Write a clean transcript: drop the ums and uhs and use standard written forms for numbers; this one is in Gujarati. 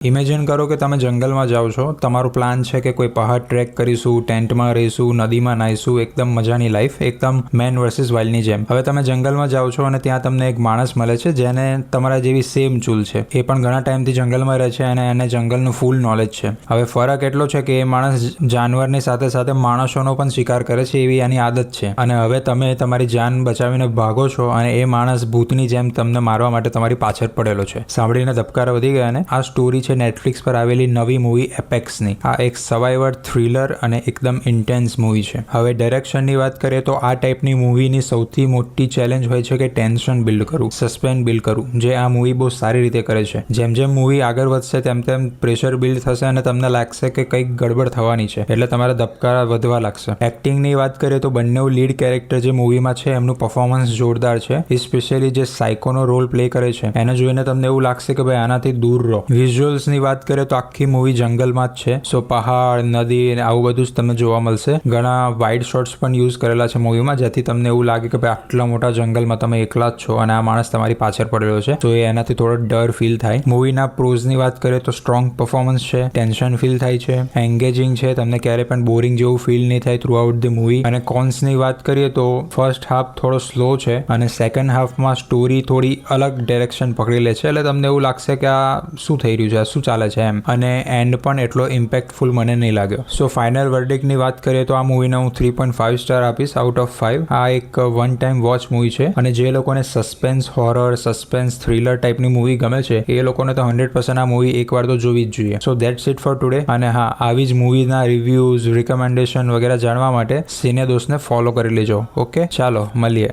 ઇમેજિન કરો કે તમે જંગલમાં જાઓ છો, તમારું પ્લાન છે કે કોઈ પહાડ ટ્રેક કરીશું, ટેન્ટમાં રહીશું, નદીમાં નાહીશું, એકદમ મજાની લાઈફ, એકદમ મેન વર્સિસ વાઇલ્ડની જેમ. હવે તમે જંગલમાં જાઓ છો અને ત્યાં તમને એક માણસ મળે છે જેને તમારા જેવી સેમ ચૂલ છે. એ પણ ઘણા ટાઈમથી જંગલમાં રહે છે અને એને જંગલનું ફૂલ નોલેજ છે. હવે ફરક એટલો છે કે એ માણસ જાનવરની સાથે સાથે માણસોનો પણ શિકાર કરે છે, એવી એની આદત છે. અને હવે તમે તમારી જાન બચાવીને ભાગો છો અને એ માણસ ભૂતની જેમ તમને મારવા માટે તમારી પાછળ પડેલો છે. સાંભળીને ધબકારા વધી ગયા ને? આ સ્ટોરી છે નેટફ્લિક્સ પર આવેલી નવી મૂવી એપેક્સની. આ એક સર્વાઈવર થ્રિલર અને એકદમ ઇન્ટેન્સ મૂવી છે. હવે ડાયરેક્શનની વાત કરીએ તો આ ટાઈપની મૂવીની સૌથી મોટી ચેલેન્જ હોય છે કે ટેન્શન બિલ્ડ કરવું, સસ્પેન્સ બિલ્ડ કરવું, જે આ મૂવી બહુ સારી રીતે કરે છે. જેમ જેમ મૂવી આગળ વધશે તેમ તેમ પ્રેશર બિલ્ડ થશે અને તમને લાગશે કે કંઈક ગડબડ થવાની છે, એટલે તમારા ધબકારા વધવા લાગશે. એક્ટિંગની વાત કરીએ તો બંને લીડ કેરેક્ટર જે મૂવીમાં છે એમનું પરફોર્મન્સ જોરદાર છે. સ્પેશિયલી જે સાયકોનો રોલ પ્લે કરે છે એને જોઈને તમને એવું લાગશે કે ભાઈ આનાથી દૂર રહો. વિઝ્યુઅલ્સની વાત કરીએ તો આખી મૂવી જંગલમાં જ છે, સો પહાડ, નદી અને આવું બધું જ તમને જોવા મળશે. ઘણા વાઇડ શોટ્સ પણ યુઝ કરેલા છે મૂવીમાં, જેથી તમને એવું લાગે કે ભાઈ આટલા મોટા જંગલમાં તમે એકલા જ છો અને આ માણસ તમારી પાછળ પડેલો છે, તો એનાથી થોડો ડર ફીલ થાય. મૂવીના પ્રોઝની વાત કરીએ તો સ્ટ્રોંગ પરફોર્મન્સ છે, ટેન્શન ફીલ થાય છે, એન્ગેજિંગ છે, તમને ક્યારે પણ બોરિંગ જેવું ફીલ નહીં થાય થ્રુ આઉટ ધ મૂવી. અને કોન્સની વાત કરીએ તો ફર્સ્ટ હાફ થોડો સ્લો છે અને સેકન્ડ હાફમાં સ્ટોરી થોડી અલગ ડાયરેક્શન પકડી લે છે, એટલે તમને એવું લાગશે કે આ શું થઈ રહ્યું છે, શું ચાલે છે એમ. અને એન્ડ પણ એટલો ઇમ્પેક્ટફુલ મને નહીં લાગ્યો. સો ફાઇનલ વર્ડિક્ટની વાત કરીએ તો આ મૂવીને હું 3.5 સ્ટાર આપીશ આઉટ ઓફ 5. આ એક વન ટાઈમ વોચ મૂવી છે અને જે લોકોને સસ્પેન્સ હોરર, સસ્પેન્સ થ્રિલર ટાઈપની મૂવી ગમે છે એ લોકોને તો 100% આ મૂવી એકવાર તો જોવી જ જોઈએ. સો દેટ્સ ઇટ ફોર ટુડે. અને હા, આવી જ મૂવીના રિવ્યૂઝ, રિકમેન્ડેશન વગેરે જાણવા માટે સિને દોસ્તને ફોલો કરી લેજો. ઓકે, ચાલો મળીએ.